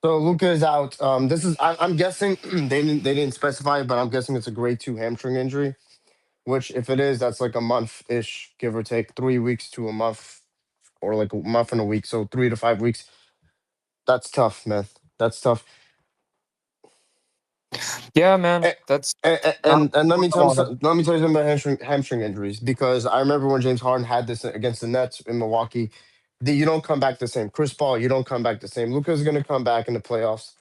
So Luca is out. This is I'm guessing they didn't specify, but I'm guessing it's a grade 2 hamstring injury. Which, if it is, that's like a month ish, give or take, 3 weeks to a month, or like a month and a week. So 3 to 5 weeks. That's tough, man. That's tough. Yeah, man, And, that's not and let me tell you on something. Let me tell you something about hamstring injuries, because I remember when James Harden had this against the Nets in Milwaukee. You don't come back the same. Chris Paul, you don't come back the same. Luca's gonna come back in the playoffs.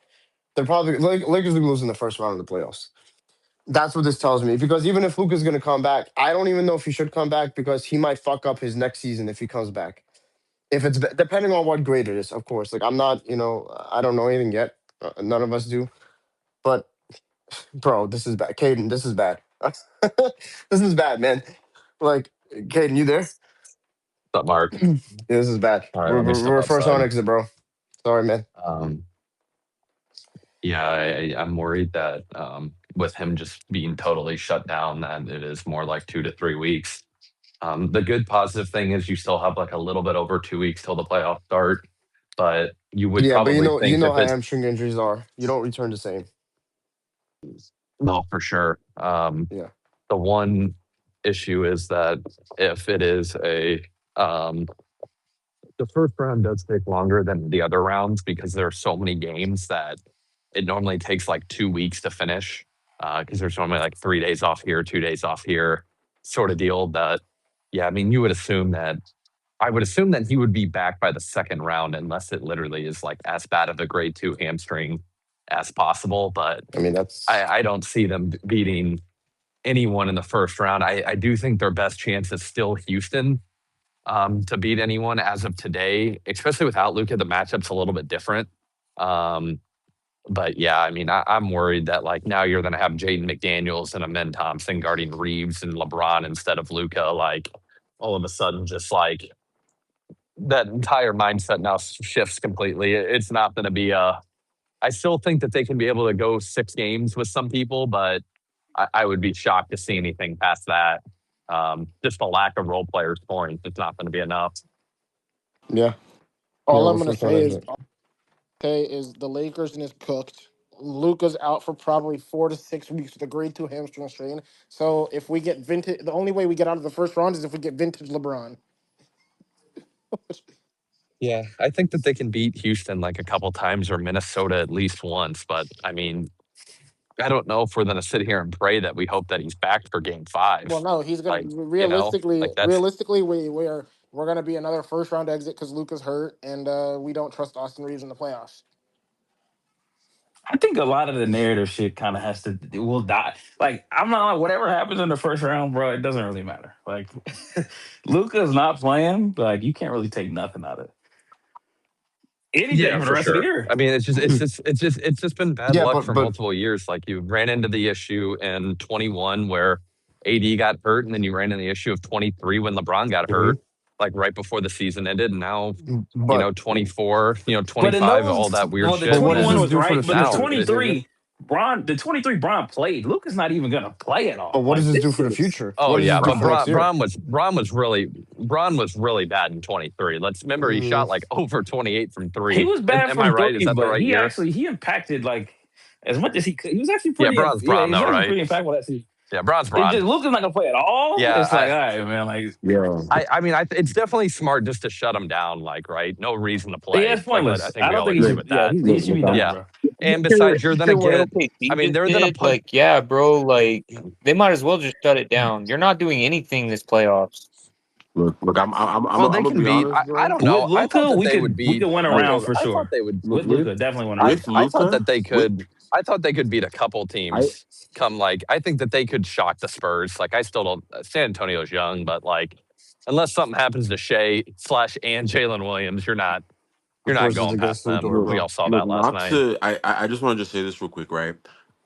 They're probably Lakers will lose in the first round of the playoffs. That's what this tells me. Because even if Luca's gonna come back, I don't even know if he should come back, because he might fuck up his next season if he comes back. If it's depending on what grade it is, of course. Like I'm not, I don't know anything yet. None of us do. But bro, this is bad. Caden, this is bad. This is bad, man. Like, Caden, you there? Up, Mark. Yeah, this is bad. All right, We're, let me we're, step we're first on outside. exit, bro. Sorry, man. Um, yeah, I'm worried that with him just being totally shut down, that it is more like 2 to 3 weeks. The good positive thing is you still have like a little bit over 2 weeks till the playoffs start, but you would Yeah, but you probably know, you think know if how it's hamstring injuries are. You don't return the same. no for sure. Yeah. The one issue is that if it is the first round does take longer than the other rounds because there are so many games that it normally takes like 2 weeks to finish because there's normally like 3 days off here, 2 days off here, sort of deal. That yeah, I mean, you would assume that I would assume that he would be back by the second round unless it literally is like as bad of a grade 2 hamstring as possible. But I mean, that's I don't see them beating anyone in the first round. I do think their best chance is still Houston to beat anyone as of today, especially without Luca. The matchup's a little bit different. Um, but yeah, I mean, I'm worried that like now you're going to have Jaden McDaniels and Amen Thompson guarding Reeves and LeBron instead of Luca. Like all of a sudden, just like that entire mindset now shifts completely. It's not going to be a. I still think that they can be able to go 6 games with some people, but I would be shocked to see anything past that. Just the lack of role players scoring, it's not going to be enough. yeah. Yeah, All we're I'm gonna first on say is exit. okay is the Lakers is cooked. Luca's out for probably 4 to 6 weeks with a grade 2 hamstring strain. So if we get vintage, the only way we get out of the first round is if we get vintage LeBron. Yeah, I think that they can beat Houston like a couple times or Minnesota at least once. But I mean, I don't know if we're going to sit here and pray that we hope that he's back for game Well, five. no, he's gonna Like, like that's, realistically we're gonna be another first round exit because Luca's hurt and we don't trust Austin Reeves in the playoffs. I think a lot of the narrative shit kind of has to it will die. Like I'm not like whatever happens in the first round, bro. It doesn't really matter. Like Luca's not playing. Like you can't really take nothing out of anything yeah, for the for rest of the sure. year. I mean, it's just been bad Yeah, luck but for but multiple years. Like you ran into the issue in 21 where AD got hurt, and then you ran into the issue of 23 when LeBron got mhm. hurt, like right before the season ended. And now, but 24, But in 25, all those, that weird well, the but shit. what does 21 And this was do for right, the but the now, future? 23 the 23 Braun played. Luca's not even gonna play at But all. what does Like this do this for the is future? oh What does yeah, this do but for next year? Braun was really bad in 23. Let's remember he Mm, shot like over 28 from he three. was bad Am I from right? Is three, that the but right year? he impacted like as much as he could. He was actually Yeah, pretty, Braun's yeah, Braun he was though, actually right? pretty impactful that season. Yeah, Braun's It's Braun. just Luca's not gonna play at all. Yeah, It's like, all right, man. Like, Yeah. I mean, it's definitely smart just to shut him down. Like, right? No reason to yeah, play. it's Like, I pointless. think I we don't all think he agree Look, should. with Yeah, that. he should be look, done, Yeah, bro. and Hear, besides, you're gonna hear what get. I OKC mean, just they're gonna did? put. Like, yeah, bro. Like, they might as well just shut it down. You're not doing anything this playoffs. look. Well, I'm they gonna can be beat. honest, I bro. don't With know. I thought Luca, that they would we beat. could win a Look, round for I thought sure. they would. With with Luca, definitely win a round. with I thought Luca, that they with could. I thought they could beat a couple I teams. Come like, I think that they could shock the Spurs. Like, I still don't. San Antonio's young, but like, unless something happens to Shea slash and Jalen Williams, you're not. You're of not course, it's going past against Lu them. Dort, look We bro. all saw look that last not night. to. I just want to just say this real quick, right?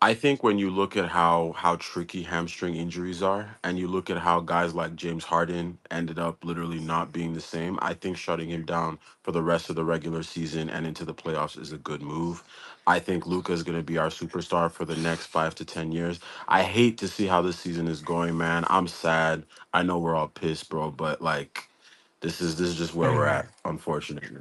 I think when you look at how tricky hamstring injuries are, and you look at how guys like James Harden ended up literally not being the same, I think shutting him down for the rest of the regular season and into the playoffs is a good move. I think Luca is going to be our superstar for the next 5 to 10 years. I hate to see how this season is going, man. I'm sad. I know we're all pissed, bro, but like This is just where we're at, unfortunately.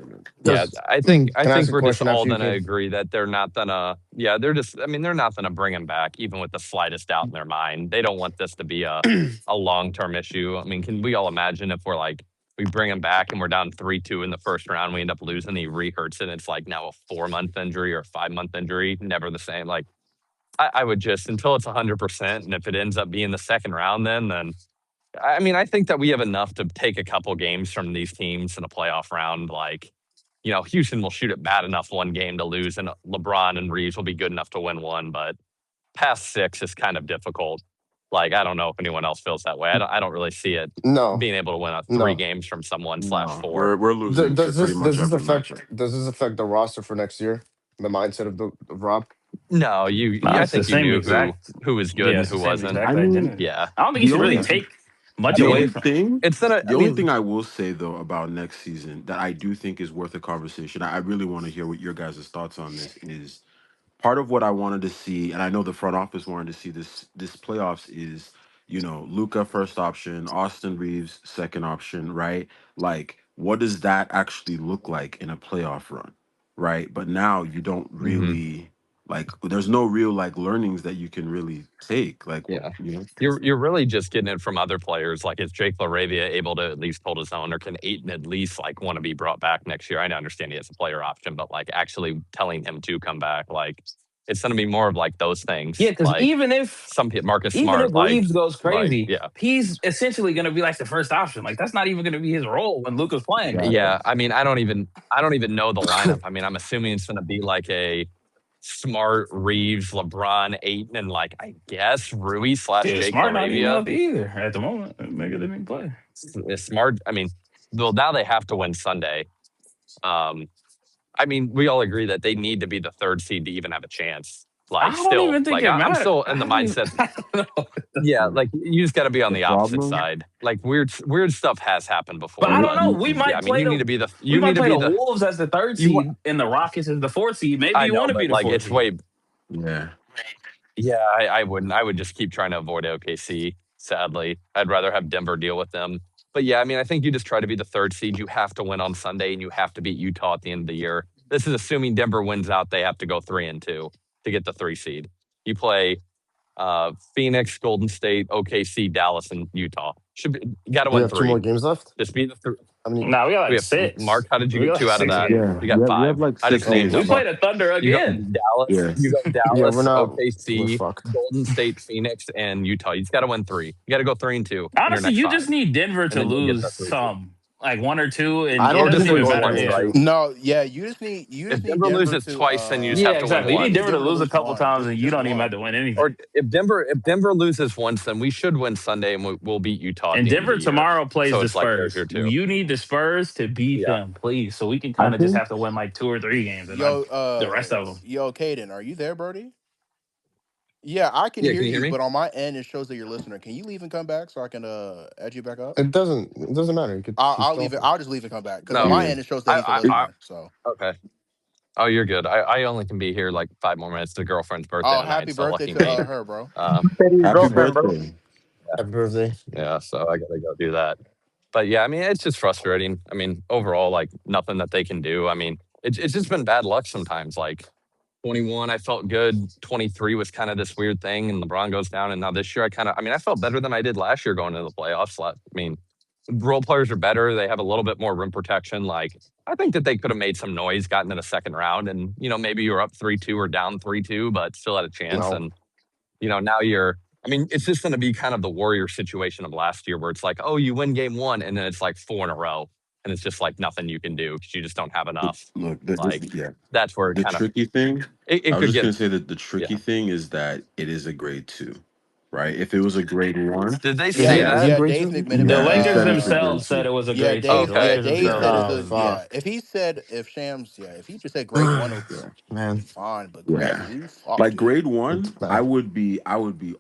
Yeah, Does I can think I ask a we're just question all after you, gonna Kane? agree that they're not gonna. Yeah, they're just. I mean, they're not gonna bring him back, even with the slightest doubt in their mind. They don't want this to be a long term issue. I mean, can we all imagine if we're like we bring him back and we're down 3-2 in the first round, we end up losing, he re-hurts it, and it's like now a 4-month injury or a 5-month injury, never the same. Like I would just until it's 100%, and if it ends up being the second round, then I mean, I think that we have enough to take a couple games from these teams in a playoff round. Like, Houston will shoot it bad enough one game to lose, and LeBron and Reeves will be good enough to win one. But past 6 is kind of difficult. Like, I don't know if anyone else feels that way. I don't really see it No, being able to win 3 no. games from someone slash No, 4. we're losing to Does pretty this much every matchup. does this affect the roster for next year? The mindset of Rob? No, No, I it's the think you same knew exact. who was good Yeah, and it's who the same wasn't. exact I mean, identity. Yeah, I don't think you the should really only take much the away only from. thing it's gonna. I the only mean, thing I will say though about next season that I do think is worth a conversation. I really want to hear what your guys' thoughts on this is. Part of what I wanted to see, and I know the front office wanted to see this playoffs is, Luca first option, Austin Reeves second option, right? Like, what does that actually look like in a playoff run, right? But now you don't mhm, really like. There's no real like learnings that you can really take. Like, what yeah. you know? You're really just getting it from other players. Like, is Jake LaRavia able to at least hold his own, or can Aiton at least like want to be brought back next year? I understand he has a player option, but like actually telling him to come back, like it's going to be more of like those Yeah, things. because Like some people, Marcus even if Smart, Reeves goes like crazy, yeah, he's essentially going to be like the first option. Like that's not even going to be his role when Luca's playing Right. anymore. yeah. I mean, I don't even know the lineup. I mean, I'm assuming it's going to be like a Smart, Reeves, LeBron, Aiton, and like I guess Rui slash Yeah, Jake Smart not even LaRavia. healthy either at the moment. Maybe they didn't play. Smart. I mean, well, now they have to win Sunday. Um, I mean, we all agree that they need to be the 3rd seed to even have a chance. I Like, don't still, even think like it I'm matters. still in the I don't even. mindset. I don't know. Yeah, like you just got to be on The the opposite problem, side. Like weird stuff has happened But before, I don't but know. We yeah, might I mean, play you the need to be the we you need might to play be the the Wolves as the 3rd you. seed and the Rockets as the 4th seed. Maybe I you know, want to be but the like 4th it's seed. way. yeah. Yeah, I wouldn't. I would just keep trying to avoid OKC. Sadly, I'd rather have Denver deal with them. But yeah, I mean, I think you just try to be the 3rd seed. You have to win on Sunday, and you have to beat Utah at the end of the year. This is assuming Denver wins out. They have to go 3-2 to get the 3 seed. You play Phoenix, Golden State, OKC, Dallas, and Utah. Should be you got to We win have 2 more 3. games left. Just be the I mean, Now we got we like have 6. Mark. How did you We get got like 2 out of 6 that? games. Yeah, You got we have 5. like I just six oh, named We games. them. played a Thunder You go again. Dallas. Yeah, You go yeah, we're Dallas, not. We're OKC, fucked. Golden State, Phoenix, and Utah. You just got to win 3. You got to go 3-2 in your Honestly, next you 5, just need Denver and to then you'll get lose the 3 seed. some, like 1 or 2, and I it Or don't doesn't just think they're even lose going matter once, who. right? anywhere. No, yeah, you If just need Denver Denver loses to twice, then you just Yeah, have to win exactly. You need you need once. Denver to Denver to lose a lose couple one, times, and you just don't even have one. to win anything. Or if Denver loses once, then we should win Sunday, and we'll beat Utah at And the end of Denver the year. tomorrow plays So the it's like there's Spurs. your 2. You need the Spurs to beat Yeah. them, please, so we can I kind of just think. have to win like 2 or 3 games and not Yo, the rest of them. Caden, are you there, Birdie? Yeah, I can Yeah. hear Can you hear you, me? but on my end it shows that you're listening. Can you leave and come back so I can add you back up? It doesn't matter. You could keep I'll leave it. talking. I'll just leave and come back because on No. my Yeah. end it shows that he's a I. It, listener. So, Okay. Oh, you're good. I only can be here like 5 more minutes. The girlfriend's birthday oh, tonight, happy so birthday lucky to me. her, bro. Say to your happy girlfriend, bro. birthday. Happy birthday. Yeah, so I gotta go do that. But yeah, I mean, it's just frustrating. I mean, overall, like nothing that they can do. I mean, it's just been bad luck sometimes. Like 21, I felt good. 23 was kind of this weird thing, and LeBron goes down. And now this year, I felt better than I did last year going into the playoffs. I mean, role players are better. They have a little bit more rim protection. Like, I think that they could have made some noise, gotten to the second round, and maybe you were up 3-2 or down 3-2, but still had a chance. No. And now I mean, it's just going to be kind of the Warrior situation of last year where it's like, oh, you win game 1, and then it's like 4 in a row. And it's just like nothing you can do because you just don't have enough. Look, Like, yeah. that's where it The kind of, tricky thing, it I was could just get, gonna say that the tricky yeah. thing is that it is a grade 2, right? If it was a grade 1, Did they Yeah, say Is it that? a yeah. grade Dave 2? McMenamin. The yeah, he Lakers said it's a grade themselves said 2. it was a Yeah, grade 2. Dave. The Yeah, Okay. Lakers Dave themselves said said it's it Oh, a was a grade. yeah. fuck. If he said if Shams, yeah, if he just said grade one, it'd Yeah. Man, be fine. But grade Yeah. 2, fuck, Like dude. grade it's 1, I bad. would be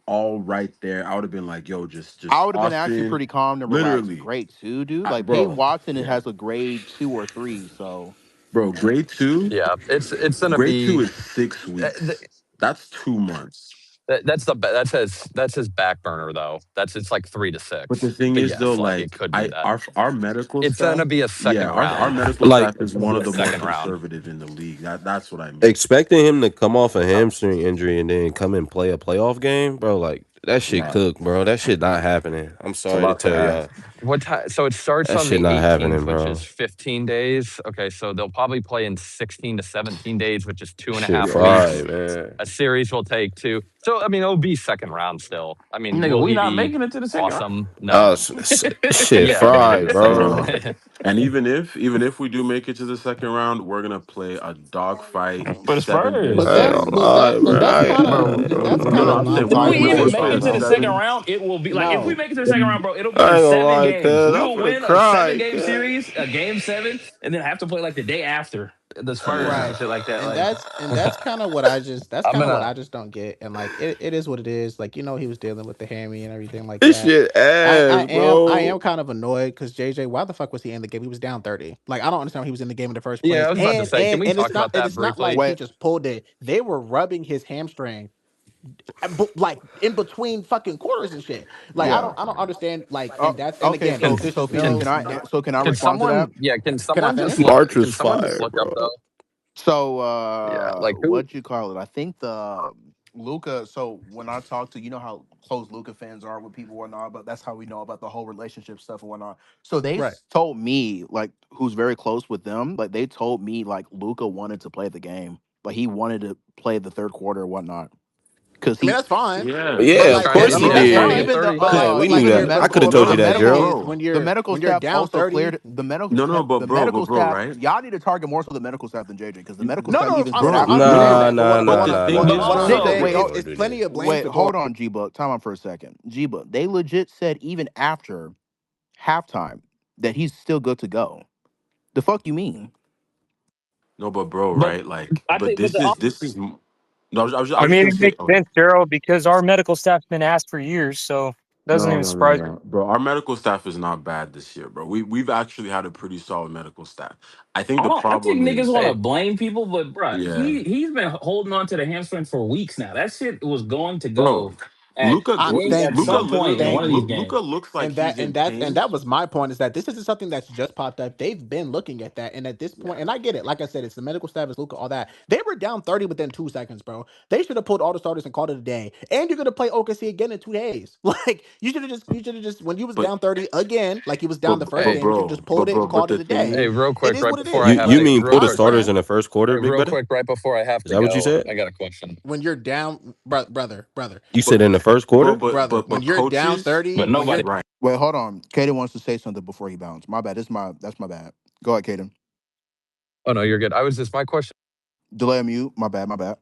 all right there. I would have been like, yo, just I would have been actually Austin, pretty calm and relaxed. literally, Grade 2, dude. Like Peyton bro. Watson, it Yeah, has a grade 2 or 3. So bro. Grade 2, Yeah. It's going to grade 2 be, is 6 the, weeks. That's 2 months. That's his back burner though. It's like 3 to But 6. the thing But is, though, yes, like it like could be that. our medical It's gonna staff, be a yeah, second our round. medical Like staff It's is gonna one be of a the more second round. conservative in the league. That's what I mean. expecting him to come off a hamstring injury and then come and play a playoff game, bro. Like that shit Yeah, cooked, bro. That shit not happening. I'm it's a sorry to lot to tell y'all. ask. What time? So it starts That on shit the not 18th, happening, which is bro. 15 days. Okay, so they'll probably play in 16 to 17 days, which is two and a Shit half Yeah, yeah. weeks. fried, man. A series will take two. So I mean, it'll be second round still. I mean, Nigga, will we he not be making it to the second round. awesome? Oh, No. shit Yeah, I mean, fried, it's bro. Bro. And even if we do make it to the second round, we're gonna play a dogfight For the 7 game Spurs. But I ain't that's gonna series. but lie, that but bro. that's kind of Bro, that's No, kind no, of I'm not saying if we we we viable we're even as make playing it to far the as second seven. round, it will be like if we no. make it to the second round, bro, it'll be I in ain't gonna seven lie, games. cuz We I'm will finna win a seven cry, game cuz. series, a game seven, and then have to play like the day after the Spurs or Yeah. some Right. shit like that. And Like, that's kind of what that's I'm kind of what gonna. I just don't get. And like it is what it is. Like he was dealing with the hammy and everything like This that. shit I ass, am I bro. am kind of annoyed because JJ, why the fuck was he in the game? He was down 30. Like I don't understand why he was in the game in the first Yeah, place. I was about to say, can we talk about And that it's not briefly? like he Wait, just pulled it. They were rubbing his hamstring like in between fucking quarters and shit. Like Yeah. I don't understand. Like oh, and that's and okay. again, Can So this so is can can no can I no. so can I can respond to that? someone? Yeah, can Can I someone just finish? look? March Can was someone just fire, look up bro. though? So Yeah, like who? what'd you call it? I think the Luca. So when I talk to how close Luca fans are with people and whatnot, but that's how we know about the whole relationship stuff and whatnot. So Right. told me like who's very close with them. Like they told me like Luca wanted to play the game, but he wanted to play the third quarter and whatnot because I mean he. that's fine. Yeah. But Yeah, He's of like trying to course get. No, he no, Yeah, no. he's trying And to did. get even the 30. but Yeah, we like knew the that. I could have medical told No, you the that, no, medical Gerald. is bro. when you're down also 30. cleared the medical No, but the bro, medical staff. right? Y'all need to target more so the medical staff than JJ because the medical No, staff no, even said Bro, I after. understand no. Nah, that. But nah, But nah, the nah, thing nah, is, what nah, I'm nah. Jacob, We saying wait, could is never oh, it's do that. plenty of blame wait, to go. hold on, G-Buck. Time out for a second. G-Buck, they legit said even after halftime that he's still good to go. The fuck you mean? no, but bro, but right? Like, I but think, but this is. No, I I was just mean, gonna it say. makes Okay. sense, Daryl, because our medical staff's been asked for years, so doesn't No, even no, no, surprise me. no, bro. Our medical staff is not bad this year, bro. We've actually had a pretty solid medical staff. I think I the don't. I think problem niggas is, want to Hey, blame people, but bruh, yeah, he's been holding on to the hamstring for weeks now. That shit was going to bro. go at Thank Luca you, some point in one literally of thank these you. Luca games. looks like And he's in that pain. was my point is that this isn't something that's just popped up. They've been looking at that, and at this point, Yeah, and I get it. Like I said, it's the medical staff, it's Luca, all that. They were down 30 within 2 seconds, bro. They should have pulled all the starters and called it a day. And you're gonna play OKC again in 2 days. Like you should have just when you was but down 30 again, like you was but down the first but hey, game, you should have just bro, pulled it and but called the it a thing day. hey, is, real It quick, is right what it before I is. You have you to, Like mean real pull I the quick, starters understand in the first quarter, big real brother? quick, right before I have Is to that what you go, said? I got a question. when you're down, brother. You but said in the first bro, quarter? When but you're down coaches, 30, But when you're nobody. right? Wait, hold on. Kaden wants to say something before he bounced. My bad. That's my bad. Go ahead, Kaden. Oh no, you're good. I was just my question. Delay of mute. My bad. My bad.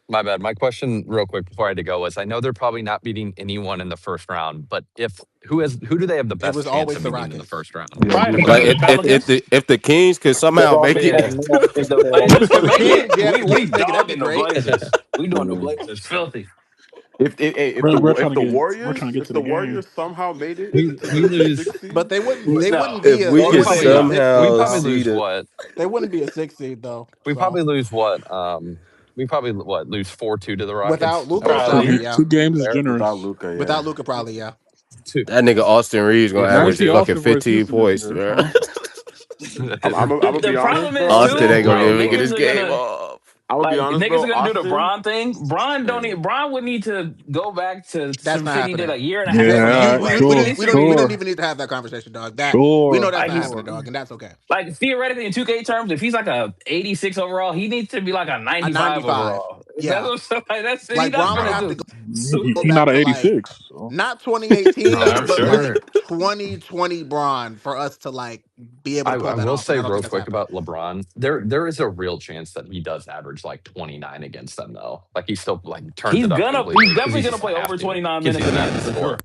My bad. My question, real quick, before I had to go, was I know they're probably not beating anyone in the first round, but if who do they have the it best was chance always of the beating in the Rockets. first round? Probably Like the Pelicans. if the Kings could They've somehow make already it, Yeah. been more than the Like just to The make it, Kings, yeah, the we Kings making that'd be dogging the great. Blazers. We doing the Mm. Blazers filthy. We're trying If to the we're trying Warriors to get if to the the game. Warriors somehow made it we to we the lose. sixth But seed, they No, wouldn't if be a we they could wouldn't Probably be a not. six We seed somehow probably though. see lose the what? They wouldn't be a six seed though. We So probably lose what? We probably what lose 4-2 to the without Rockets. How Luca, about Two fair? probably probably. game, yeah. two games is Fair. without generous. Luca, Without yeah. Luca, probably yeah. Two. that nigga Austin Reeves gonna Now we average see fucking Austin versus 15 Houston this points, year, man. huh? I'm The, gonna the be honest, problem is bro. Austin too, ain't gonna be like able to get niggas his are game gonna off. I'm gonna be like honest, niggas bro. are gonna do the Austin, Bron thing. Bron don't yeah. need Bron would need to go back to That's some not shit he did happening. a year and a half Yeah, all ago. right, Like sure, We basically don't sure, even need to have that conversation, dog. That we know sure, that's like not he's happening, sure. dog, and that's okay. like theoretically in 2K terms, if he's like a 86 overall, he needs to be like a A 95 95, overall. That's yeah. what I'm saying. Like, that's he's Like not Bron would gonna have to do. go He not back an to like 86. So. not No, I'm 2018, but sure. like 2020 Bron for us to like be able to I pull that will off, and say I don't think real that's quick happening. about LeBron. There is a real chance that he does average like 29 against them though. Like he still like turns it up He's completely definitely because he's gonna just gonna play have over to 29 because minutes he's a gonna have game to for score. sure.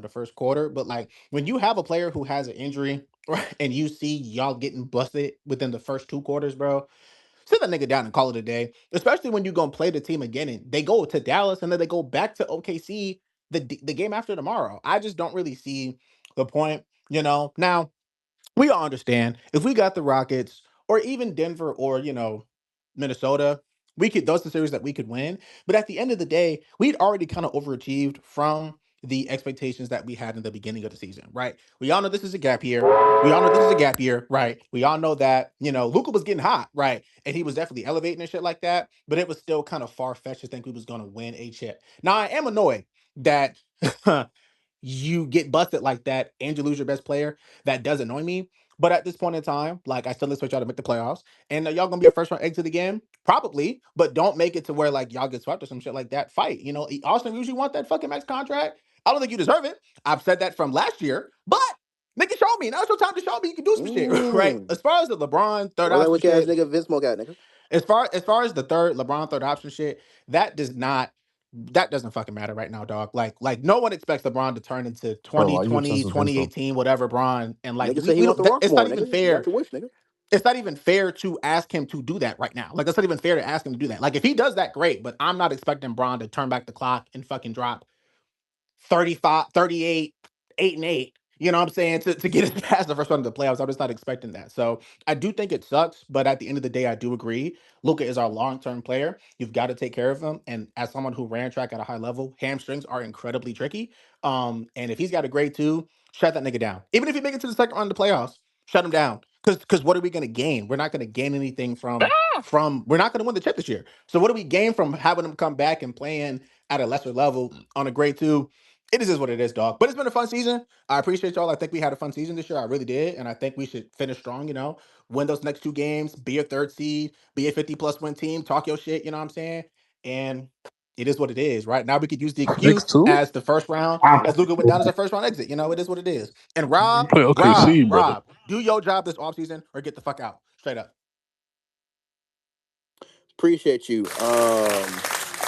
after the first quarter. But like when you have a player who has an injury, right, and you see y'all getting busted within the first 2 quarters, bro. sit that nigga down and call it a day. Especially when you gonna play the team again and they go to Dallas and then they go back to OKC the game after tomorrow. I just don't really see the point, you know. Now we all understand if we got the Rockets or even Denver or Minnesota, we could those are the series that we could win. But at the end of the day, we'd already kind of overachieved from the expectations that we had in the beginning of the season, right? We all know this is a gap year. We all know this is a gap year, right? We all know that Luca was getting hot, right, and he was definitely elevating and shit like that. But it was still kind of far fetched to think we was going to win a chip. Now I am annoyed that you get busted like that and you lose your best player. That does annoy me. But at this point in time, like I still expect y'all to make the playoffs. And y'all gonna be a first round exit again? Probably, but don't make it to where like y'all get swept or some shit like that. Fight. Austin usually want that fucking max contract. I don't think you deserve it. I've said that from last year, but nigga, show me. Now it's your time to show me you can do some shit, right? Mm. As far as the LeBron third Where that option wicked ass shit, nigga Vince Smoke at, nigga? as far as the third LeBron third option shit, that does not that doesn't fucking matter right now, dog. Like no one expects LeBron to turn into Bro, why you 2020, obsessed with Vince though? 2018, whatever Bron. And like Nigga say he we want don't the rock it's more, not even nigga. You got fair. your wish, nigga. It's not even fair to ask him to do that right now. Like it's not even fair to ask him to do that. Like if he does that, great. But I'm not expecting Bron to turn back the clock and fucking drop 35, 38, 8-8. You know what I'm saying? To get us past the first round of the playoffs. I'm just not expecting that. So I do think it sucks, but at the end of the day, I do agree. Luca is our long-term player. You've got to take care of him. And as someone who ran track at a high level, hamstrings are incredibly tricky. And if he's got a grade two, shut that nigga down. Even if you make it to the second round of the playoffs, shut him down. Because what are we gonna gain? We're not gonna gain anything from we're not gonna win the chip this year. So what do we gain from having him come back and playing at a lesser level on a grade two? It is just what it is, dog. But it's been a fun season. I appreciate y'all. I think we had a fun season this year. I really did. And I think we should finish strong, win those next two games, be a third seed, be a 50 plus win team, talk your shit, you know what I'm saying? And it is what it is, right? Now we could use the Next excuse two, as the first round, as Luca went down as a first round exit. It is what it is. And you play OKC, brother. Do your job this offseason or get the fuck out. Straight up. Appreciate you.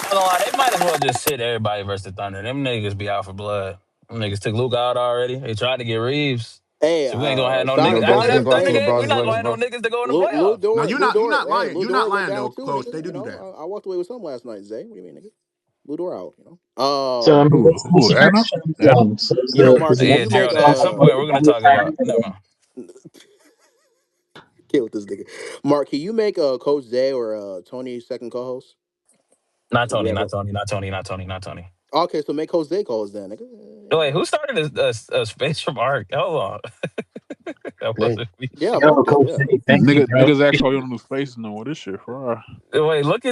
Not gonna lie, they might as well just sit everybody versus the Thunder. Them niggas be out for blood. Them niggas took Luke out already. They tried to get Reeves. Hey, So we ain't gonna have no You know, niggas after Bron's gonna Friday. that go after Thunder Hey, game. We're LeBron's not gonna legs, have no bro. niggas to go in the Lou playoffs. Now Dort, Lou Dort. Hey, you're Lou not Dort went lying down though, too, coach. nigga. They do do that. I walked away with some last night, Zay. What do you mean, nigga? Lou Dort out, So I mean, what's Who the Anna? next Yep. chapter? So is Marky, can Yeah, you make Gerald. At some point, we're gonna talk about. Never mind. kill with this nigga? Mark, can you make Coach Zay or Tony second co-host? Not Since we Tony. have a Not Tony. Not Tony. Not Tony. Not Tony. okay, so make Coach Zay co-host then, nigga. Wait, who started a space from Ark? Hold on. That Nate. wasn't me. Yeah, Yo, Mark did. Coach Yeah. City, thank you, bro. Niggas ask all you on new faces no more. This shit fry. Wait, look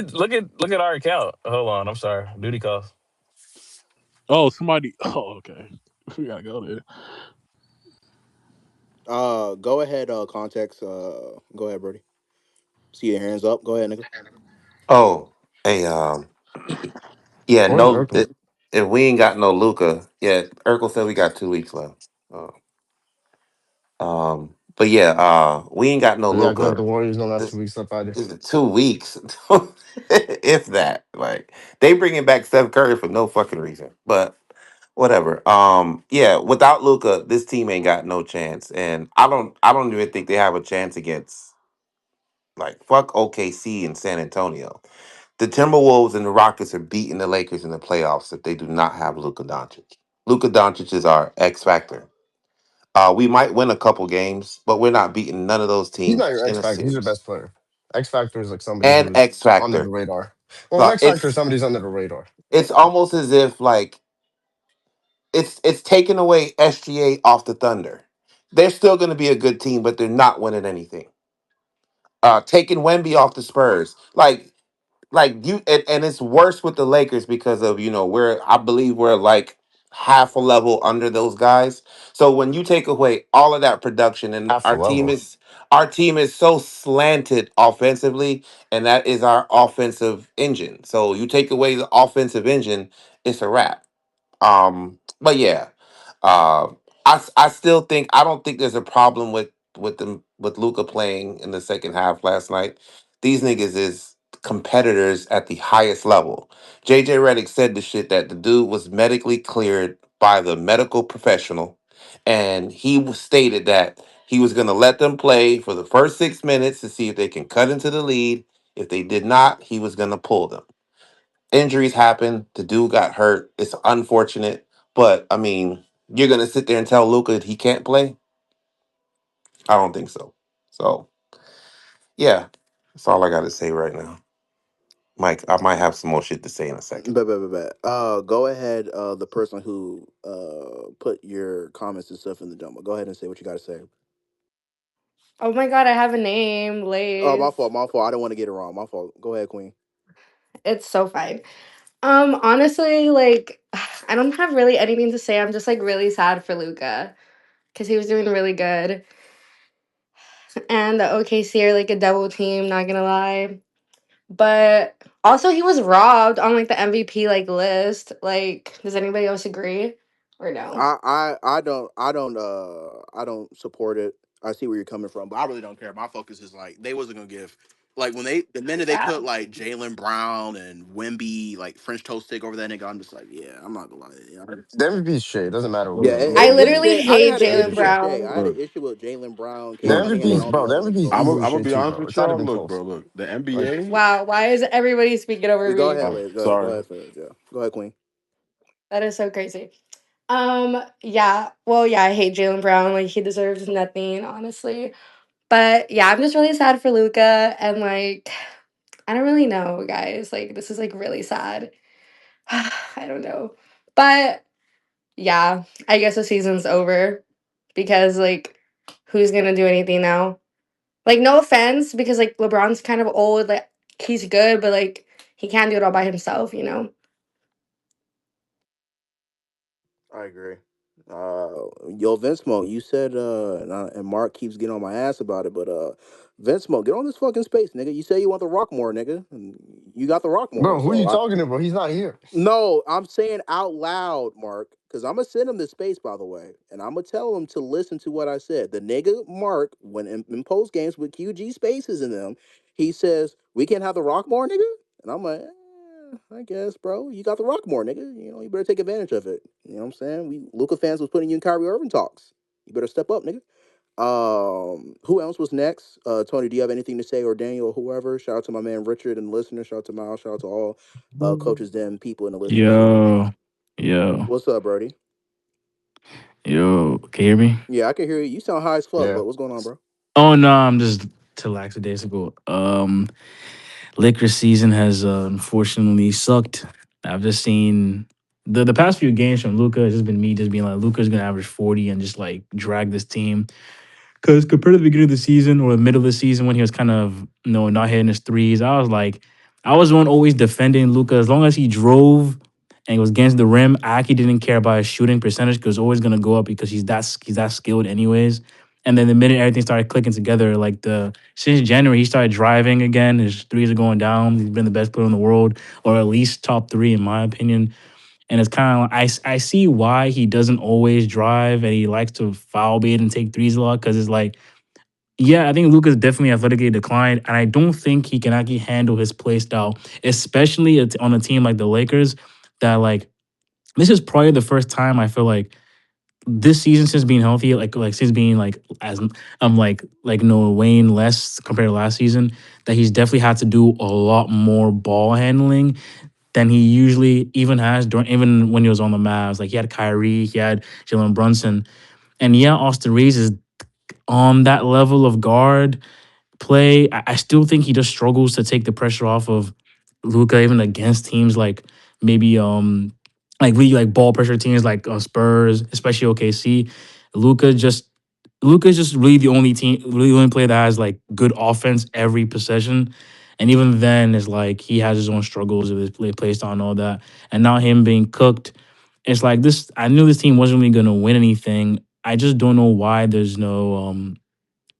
at our account. Hold on. I'm sorry. Duty calls. Oh, somebody. Oh, okay. We gotta go there. Go ahead. Context. Go ahead, Brody. See your hands up. Go ahead, nigga. Oh, hey, yeah, Where's no, Urkel? if we ain't got no Luca, yeah, Urkel said we got 2 weeks left. But yeah, we ain't got no Yeah, acting like the Luca. Warriors don't have This 2 weeks left either. is it 2 weeks, if that. Like they bringing back Steph Curry for no fucking reason, but whatever. Yeah, without Luca, this team ain't got no chance, and I don't even think they have a chance against like fuck OKC and San Antonio. The Timberwolves and the Rockets are beating the Lakers in the playoffs if they do not have Luka Doncic. Luka Doncic is our X factor. We might win a couple games, but we're not beating none of those He's not teams your in X a Factor. He's your series. best player. X Factor is like somebody And who's X under the factor, radar. Well, so X Factor is somebody who's under the radar. it's almost as if like it's taking away SGA off the Thunder. They're still going to be a good team, but they're not winning anything. Taking Wemby off the Spurs, like you and it's worse with the Lakers because of we're I believe we're like half a level under those guys. So when you take away all of that production and Half a level. our team is so slanted offensively and that is our offensive engine. So you take away the offensive engine, it's a wrap. But yeah, uh, I still think I don't think there's a problem with Luca playing in the second half last night. These niggas is competitors at the highest level. JJ Redick said the shit that the dude was medically cleared by the medical professional, and stated that he was gonna let them play for the first 6 minutes to see if they can cut into the lead. If they did not, he was gonna pull them. Injuries happen. The dude got hurt. It's unfortunate, but I mean, you're gonna sit there and tell Luca he can't play? I don't think so. So yeah, that's all I got to say right now. Mike, I might have some more shit to say in a second. Bet. Go ahead. The person who put your comments and stuff in the dump. Go ahead and say what you got to say. Oh my god, I have a name, Oh, my Lays. fault. My fault. I don't want to get it wrong. My fault. Go ahead, Queen. It's so fine. Honestly, like I don't have really anything to say. I'm just like really sad for Luca because he was doing really good, and the OKC are like a double team. Not gonna lie, but also he was robbed on like the MVP like list. Like, does anybody else agree or no? I don't support it. I see where you're coming from, but I really don't care. My focus is like they wasn't gonna give like when the minute they Yeah. put like Jalen Brown and Wimby like French toast stick over that nigga, I'm just like, yeah, I'm not gonna lie. Yeah, The MVP is shit. It doesn't matter yeah, who I who it's wins. literally shit. I didn't hate have an Jalen issue with shit. Shea. I Brown. had an Look, issue with Jalen Brown, The Cade look. Cunningham, MVP and is all the bro. The others. MVP is So easily I'm gonna shit be too, honest bro. with It's not y'all. even Look, close. bro. Look, the Like NBA. Wow, why is everybody speaking over go me? ahead, Oh, Liz. Go sorry. ahead, Liz. Yeah, go ahead, Queen. That is so crazy. Yeah. Well, yeah, I hate Jalen Brown. Like, he deserves nothing, honestly. But yeah, I'm just really sad for Luca, and like, I don't really know, guys. Like, this is like really sad. I don't know, but yeah, I guess the season's over because like, who's gonna do anything now? Like, no offense, because like LeBron's kind of old. Like, he's good, but like, he can't do it all by himself, you know. I agree. Yo, Vince Mo, you said, and Mark keeps getting on my ass about it, but Vince Mo, get on this fucking space, nigga. You say you want the rock more, nigga. And you got the rock more, bro, who you so talking to, bro? He's not here. no, I'm saying out loud, Mark, because I'm gonna send him this space, by the way, and I'm gonna tell him to listen to what I said. The nigga Mark, when in post games with QG spaces in them, he says we can't have the rock more, nigga, and I'm like, I guess, bro, you got the rock more, nigga. You know, you better take advantage of it. You know what I'm saying? We Luca fans was putting you in Kyrie Irving talks. You better step up, nigga. Who else was next? Tony, do you have anything to say, or Daniel, or whoever? Shout out to my man Richard and the listeners. Shout out to Miles. Shout out to all coaches, them people in the listening machine. Yo, yo, What's up, Brody? yo. Can you hear me? Yeah, I can hear you. You sound high as fuck, Yeah. but what's going on, bro? Oh no, I'm just too lackadaisical. Lakers season has unfortunately sucked. I've just seen the past few games from Luca. It's just been me just being like, Luca's gonna average 40 and just like drag this team. Because compared to the beginning of the season or the middle of the season when he was kind of not hitting his threes, I was like, I was the one always defending Luca. As long as he drove and was against the rim, I actually didn't care about his shooting percentage because it's always gonna go up because he's that skilled anyways. And then the minute everything started clicking together, like the since January, he started driving again. His threes are going down. He's been the best player in the world, or at least top three in my opinion. And it's kind of like I see why he doesn't always drive and he likes to foul bait and take threes a lot because it's like, yeah, I think Luka's definitely athletically declined, and I don't think he can actually handle his play style, especially on a team like the Lakers. That like this is probably the first time I feel like this season since being healthy, like since being like as like no Wayne less compared to last season, that he's definitely had to do a lot more ball handling than he usually even has during even when he was on the Mavs. Like he had Kyrie, he had Jalen Brunson, and yeah, Austin Reeves is on that level of guard play. I still think he just struggles to take the pressure off of Luca, even against teams maybe like really like ball pressure teams like Spurs, especially OKC. Luca just Luca's just really really the only player that has like good offense every possession. And even then, it's like he has his own struggles with his play style and all that. And now him being cooked, it's like this. I knew this team wasn't really gonna win anything. I just don't know why there's no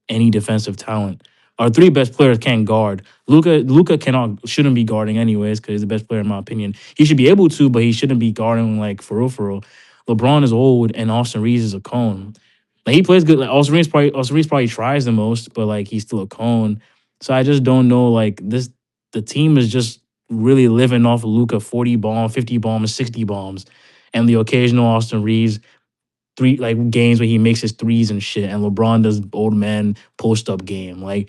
any defensive talent. Our three best players can't guard. Luca cannot shouldn't be guarding anyways because he's the best player in my opinion. He should be able to, but he shouldn't be guarding like for real for real. LeBron is old and Austin Reeves is a cone. Like he plays good. Like Austin Reeves probably tries the most, but like he's still a cone. So I just don't know. Like this, the team is just really living off of Luca 40 bombs, 50 bombs, 60 bombs, and the occasional Austin Reeves games where he makes his threes and shit, and LeBron does old man post up game. Like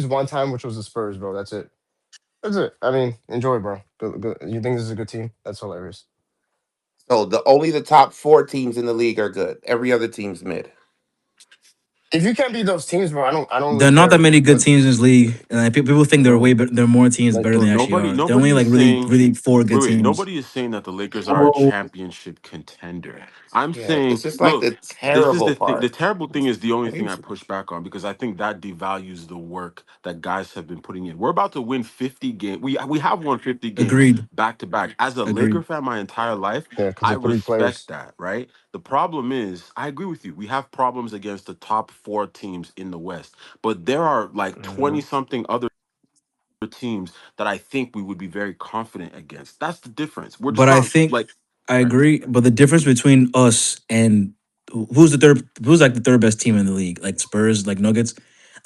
teams one time, which was the Spurs, bro. That's it. That's it. I mean, enjoy, bro. Good. You think this is a good team? That's hilarious. So only the top 4 teams in the league are good. Every other team's mid. If you can't beat those teams, bro, I don't There really are not that care. many good Like, teams in this league, and people think there are bro, there are more teams like better than Look, they actually nobody are. They're only nobody like is really saying really four good wait, teams. nobody is saying that the Lakers are a championship contender. I'm Yeah, it's saying, just like look, the this is terrible the thing. The part. terrible thing is the only thing I Crazy. push back on because I think that devalues the work that guys have been putting in. We're about to win 50 games. We have won 50 games Agreed. back to back. As a Laker Agreed. fan my entire life, yeah, because I of three respect players. that, right? The problem is, I agree with you. We have problems against the top 4 teams in the West, but there are like 20 something other teams that I think we would be very confident against. That's the difference. We're But just I not think like I agree. But the difference between us and who's like the third best team in the league, like Spurs, like Nuggets.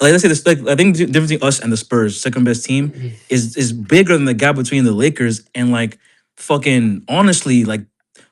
Like let's say this, like I think the difference between us and the Spurs, second best team, is bigger than the gap between the Lakers and like fucking honestly like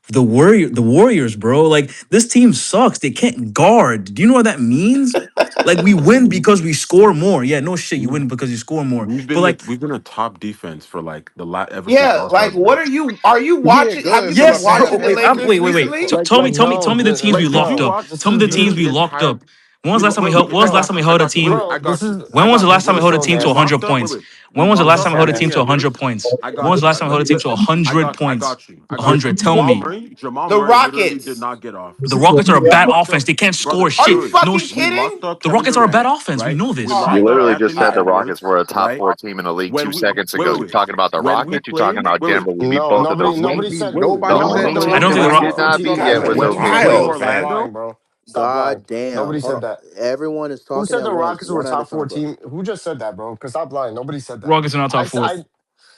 the Warriors, bro. Like this team sucks. They can't guard. Do you know what that means? Like we win because we score more. Yeah, no shit. You win because you score more. But like we've been a top defense for like ever since the Yeah, All-Star like what break. are you Yeah, watching? go Have you ahead, been Philip. yes, Answer bro. watching the that. Lakers Wait. recently? Tell me, No, tell me the teams we Like, did locked you no. up. watch This Tell me is the this teams is we the locked entire up. When was the last time we held? When was the last bro. time we held a Wait, team? I Bro, this got is you. I When was the got you. last time we this held is a so team to We 100 locked nasty. up. points? We When was the locked last This is up time we so held a team Anthony to nasty. 100 Edwards. points? I When got was the you. last time we held a team to 100 points? I got you. I got you. 100. Tell Jamal me. Murray. Jamal The Murray literally did Rockets. not get off. The Rockets are a We bad locked offense. up, They can't score brother. Are you shit. Brother, No, fucking we locked kidding? up the Kevin Rockets are a bad Durant, offense. We right? know We this. You locked up literally Oh just Anthony said the God. Rockets Edwards, were a top right? 4 team in the league When two we seconds wait, ago. wait, You're wait. talking about the When we Rockets. You're talking played, about wait, wait. Denver. We beat No, both of nobody those nobody teams. said Nobody no said nobody the I said don't we're Rockets think a the were a We Rock. top did top four 4 not team, team beat. in the Yeah, guys. it West. was When That's did we OKC play wild, though. fam. Stop Man. lying, bro. Stop God lying. damn. Nobody Hold said on. that. Everyone is Who talking said at the once, Rockets were one a at a top four time, bro. team? Who just said that, bro? Cause stop lying. Nobody said that. Rockets are not top four. I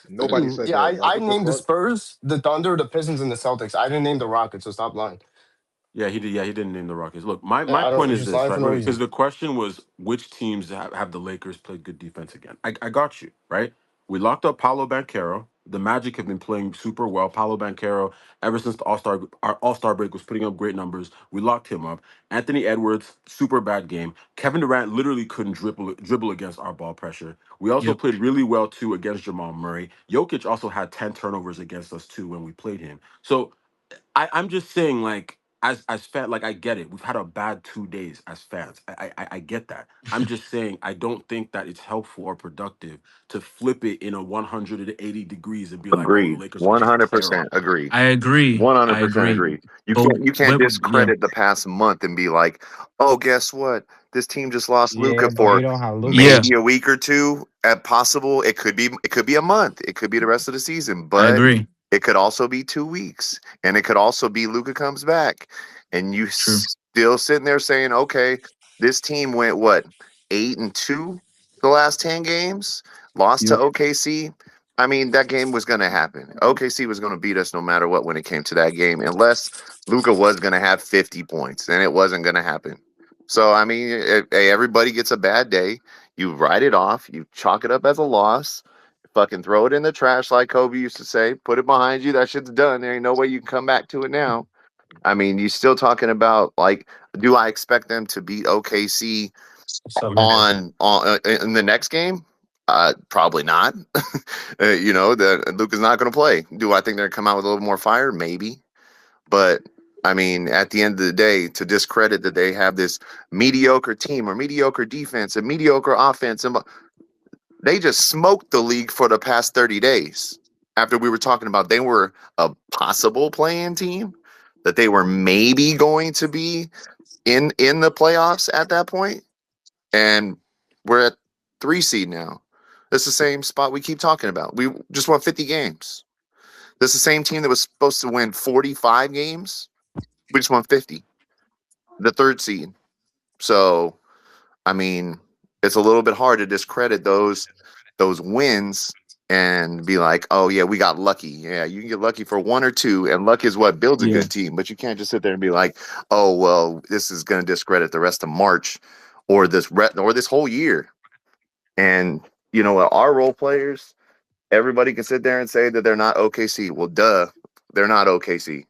Nobody said that, yeah, bro. I What the named the fuck? Spurs, the Thunder, the Pistons, and the Celtics. I didn't name the Rockets, so stop lying. Yeah, he did. Yeah, he didn't name the Rockets. Look, my I don't. point You're is just this, lying for right? no Because reason. the question was which teams have the Lakers played good defense again. I got you, right? We locked up Paolo Banchero. The Magic have been playing super well. Paolo Banchero, ever since the All Star break, was putting up great numbers. We locked him up. Anthony Edwards, super bad game. Kevin Durant literally couldn't dribble against our ball pressure. We also Yep. played really well too against Jamal Murray. Jokic also had 10 turnovers against us too when we played him. So I'm just saying, like, as fan, like, I get it. We've had a bad 2 days as fans. I get that. I'm just saying I don't think that it's helpful or productive to flip it in a 180 degrees and be like, oh, the Agreed. Lakers are just 100% terrible. agreed. I agree. I 100% agree. agree. But You can't yeah, discredit the past month and be like, oh, guess what? This team just lost Luca Yeah, but we for don't have Luca. yeah, maybe a week or two at possible. It could be a month. It could be the rest of the season, I but agree. it could also be 2 weeks. And it could also be Luca comes back. And you True. still sitting there saying, okay, this team went what, 8-2 the last 10 games, lost to Yep. OKC. I mean, that game was going to happen. OKC was going to beat us no matter what when it came to that game, unless Luca was going to have 50 points, and it wasn't going to happen. So, I mean, everybody gets a bad day. You write it off. You chalk it up as a loss. Fucking throw it in the trash, like Kobe used to say. Put it behind you. That shit's done. There ain't no way you can come back to it now. I mean, you still talking about, like, do I expect them to beat OKC on in the next game? Probably not. That Luka's not going to play. Do I think they're going to come out with a little more fire? Maybe. But I mean, at the end of the day, to discredit that they have this mediocre team or mediocre defense and mediocre offense, and they just smoked the league for the past 30 days. After we were talking about they were a possible playing team, that they were maybe going to be in the playoffs at that point, and we're at 3 seed now. It's the same spot we keep talking about. We just won 50 games. This is the same team that was supposed to win 45 games. We just won 50. The 3rd seed. So, I mean, it's a little bit hard to discredit those wins and be like, oh yeah, we got lucky. Yeah, you can get lucky for 1 or 2, and luck is what builds a Yeah. good team. But you can't just sit there and be like, oh well, this is going to discredit the rest of March or this whole year. And you know what? Our role players, everybody can sit there and say that they're not OKC. Well, duh, they're not OKC.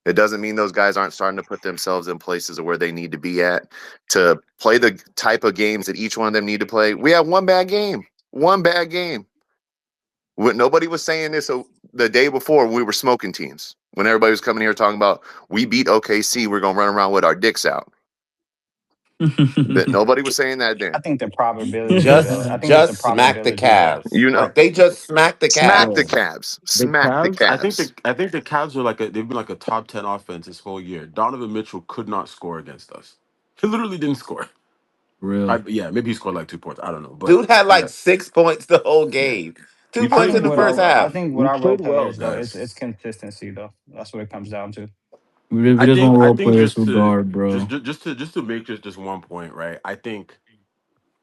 It doesn't mean those guys aren't starting to put themselves in places of where they need to be at to play the type of games that each one of them need to play. We have one bad game. One bad game. Nobody was saying this the day before we were smoking teams. When everybody was coming here talking about we beat OKC, we're gonna run around with our dicks out. That nobody was saying that I then. think the probability, though. I think it's the Just smack the probability that. Cavs. Like they just smacked the Smack the Cavs. Bro, Cavs. The Smack the Cavs, Cavs. I think the Cavs are they've been like a top 10 offense this whole year. Donovan Mitchell could not score against us. He literally didn't score. Real. Yeah, maybe he scored like 2 points. I don't know, but Dude had like yeah, 6 points the whole yeah. game. We 2 points played in the first I half. think with we our role played well, players though, guys. it's consistency though. That's what it comes down to. We just want I role think players who guard, bro. just to make just one point, right? I think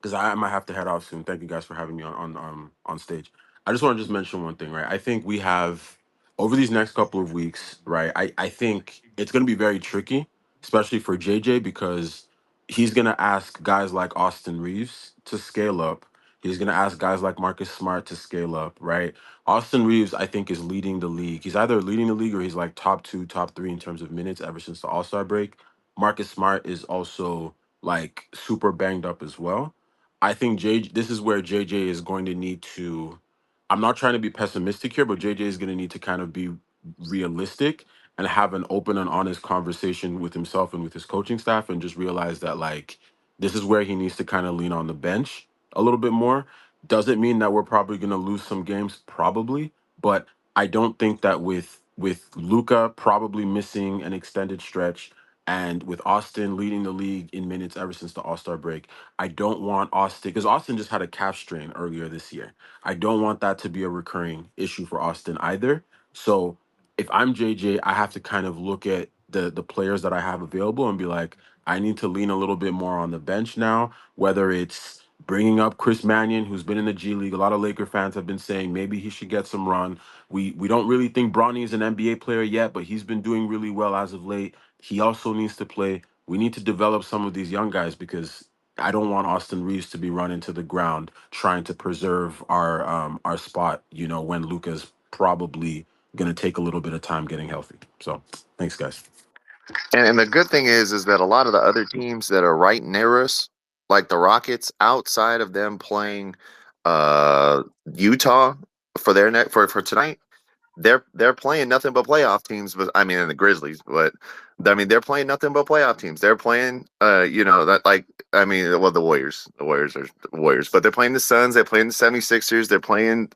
because I might have to head off soon. Thank you guys for having me on stage. I just want to just mention one thing, right? I think we have over these next couple of weeks, right? I think it's going to be very tricky, especially for JJ because he's going to ask guys like Austin Reeves to scale up. He's going to ask guys like Marcus Smart to scale up, right? Austin Reeves, I think, is leading the league. He's either leading the league or he's like top two, top three in terms of minutes ever since the All Star break. Marcus Smart is also like super banged up as well. I think this is where JJ is going to need to. I'm not trying to be pessimistic here, but JJ is going to need to kind of be realistic and have an open and honest conversation with himself and with his coaching staff, and just realize that like this is where he needs to kind of lean on the bench a little bit more. Doesn't mean that we're probably going to lose some games, probably, but I don't think that with Luca probably missing an extended stretch and with Austin leading the league in minutes ever since the All Star break. I don't want Austin because Austin just had a calf strain earlier this year. I don't want that to be a recurring issue for Austin either. So if I'm JJ, I have to kind of look at the players that I have available and be like, I need to lean a little bit more on the bench now, whether it's bringing up Chris Mannion, who's been in the G League. A lot of Laker fans have been saying maybe he should get some run. We don't really think Bronny is an NBA player yet, but he's been doing really well as of late. He also needs to play. We need to develop some of these young guys because I don't want Austin Reeves to be running to the ground trying to preserve our spot, when Luca's probably gonna take a little bit of time getting healthy. So thanks guys. And the good thing is that a lot of the other teams that are right near us, like the Rockets, outside of them playing Utah for their for tonight, they're playing nothing but playoff teams. But I mean, and the Grizzlies, but I mean, they're playing nothing but playoff teams. They're playing, that like I mean, well, the Warriors are the Warriors, but they're playing the Suns. They're playing the 76ers. They're playing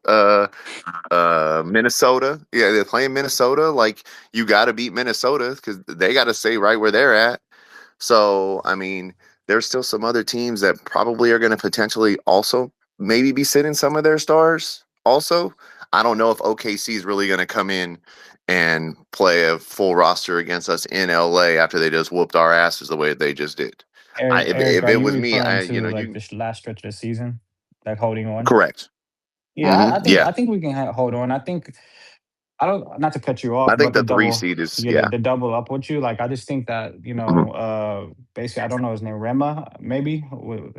Minnesota. Yeah, they're playing Minnesota. Like you got to beat Minnesota because they got to stay right where they're at. So I mean, there's still some other teams that probably are going to potentially also maybe be sitting some of their stars. Also, I don't know if OKC is really going to come in and play a full roster against us in LA after they just whooped our asses the way they just did. Eric, If are it you was me, referring to like you this last stretch of the season, like holding on? correct. Yeah, Yeah, I think we can hold on. I think I don't not to cut you I off, think but the three seed is yeah. the double up with you. Like I just think that hmm basically I don't know his name, Rema maybe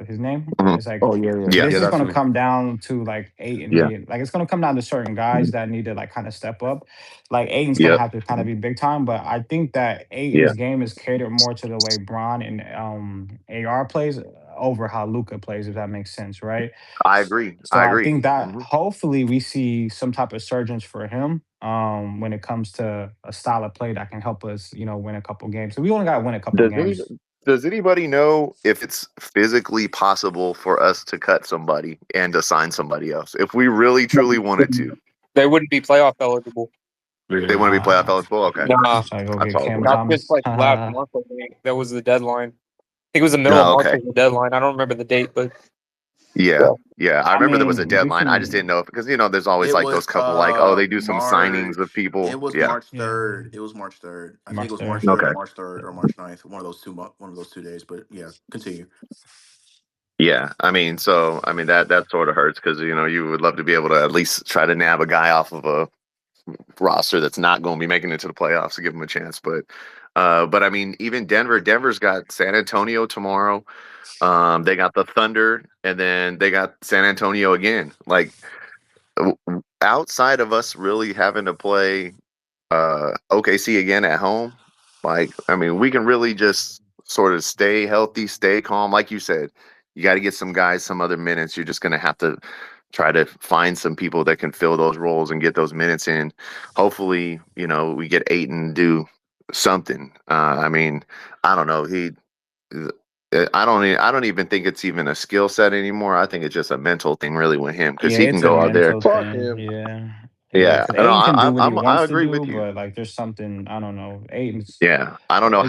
his name. hmm It's like Oh yeah, yeah, Yeah, this yeah. is That's going to me. come down to like Aiton yeah, being like it's going to come down to certain guys that need to like kind of step up. Like Aiton's going to yep, have to kind of be big time, but I think that yeah. Aiton's game is catered more to the way Braun and AR plays over how Luca plays, if that makes sense, right? I agree. So I I agree. think that hmm hopefully we see some type of surgeons for him when it comes to a style of play that can help us, win a couple games. So we only got to win a couple Does any games. does anybody know if it's physically possible for us to cut somebody and assign somebody else? If we really truly wanted to, they wouldn't be playoff eligible. they want to be playoff Uh, eligible. Okay, Nah, so I go that's get all I was Cam wondering. not just Thomas. like last month. I think that was the deadline. I think it was the middle of No, March okay, was the deadline. I don't remember the date, but yeah, yeah. yeah. I I remember there was a mean, we deadline. I just didn't can. know because there's always It like those was couple like they do some signings of It people. was Yeah. March Yeah, 3rd. It was March 3rd. I think it March was there. March 3rd or Okay. March 3rd or March 9th. One of those 2 days. But yeah, continue. Yeah, I mean, so I mean that sort of hurts because you would love to be able to at least try to nab a guy off of a roster that's not going to be making it to the playoffs to give them a chance. But I mean, even Denver's got San Antonio tomorrow. They got the Thunder, and then they got San Antonio again. Like outside of us really having to play OKC again at home, like I mean, we can really just sort of stay healthy, stay calm. Like you said, you got to get some guys some other minutes. You're just going to have to try to find some people that can fill those roles and get those minutes in. Hopefully, we get Ayton do something. I mean, I don't know. I don't even think it's even a skill set anymore. I think it's just a mental thing, really, with him because Yeah, he can it's a go out there. mental Fuck thing. him. Yeah. Yeah, Yeah, because no, Aiden can do what he I wants to agree with do, you. but like there's something I don't know. Aiden's Yeah, I don't know